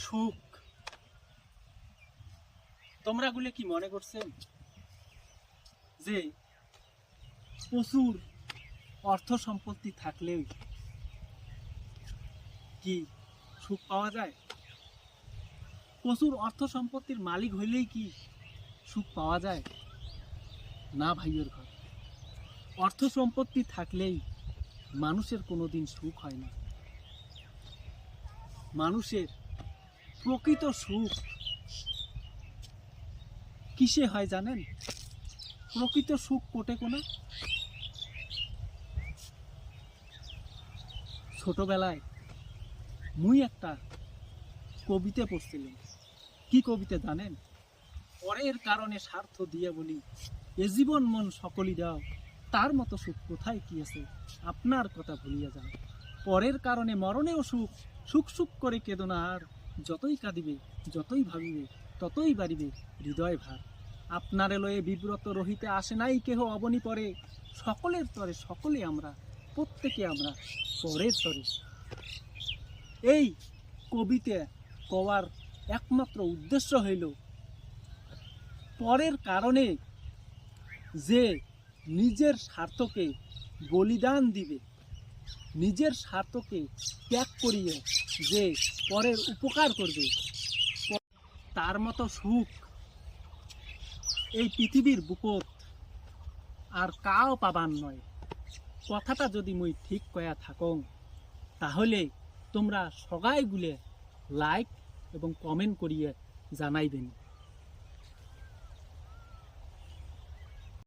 সুখ তোমরা গুলো কি মনে করছেন যে প্রচুর অর্থ সম্পত্তি থাকলেও কি সুখ পাওয়া যায়? প্রচুর অর্থ সম্পত্তির মালিক হইলেই কি সুখ পাওয়া যায়? না ভাইয়ের ঘর, অর্থ সম্পত্তি থাকলেই মানুষের কোনোদিন সুখ হয় না। মানুষের প্রকৃত সুখ কিসে হয় জানেন? প্রকৃত সুখ কোটে কোনা। ছোটবেলায় মুই একটা কবিতা পড়ছিলাম। কি কবিতা জানেন? পরের কারণে স্বার্থ দিয়ে বলি এ জীবন মন সকলই দাও, তার মতো সুখ কোথায় কি আছে, আপনার কথা ভুলিয়া যাও। পরের কারণে মরণেও সুখ, সুখ সুখ করে কেঁদো না আর, যতই কাঁদিবে যতই ভাবিবে ততই বাড়িবে হৃদয় ভার। আপনার লয়ে বিব্রত রহিতে আসে নাই কেহ অবনী পরে, সকলের তরে সকলে আমরা, প্রত্যেকে আমরা পরের তরে। এই কবিতা কওয়ার একমাত্র উদ্দেশ্য হইল পরের কারণে যে নিজের স্বার্থকে বলিদান দিবে, নিজের স্বার্থকে ত্যাগ করিয়ে যে পরের উপকার করবে, তার মতো সুখ এই পৃথিবীর বুকত আর কাও পাবান নয়। কথাটা যদি মুই ঠিক কয়া থাকং তাহলে তোমরা সবাই গুলে লাইক এবং কমেন্ট করিয়ে জানাইবেন।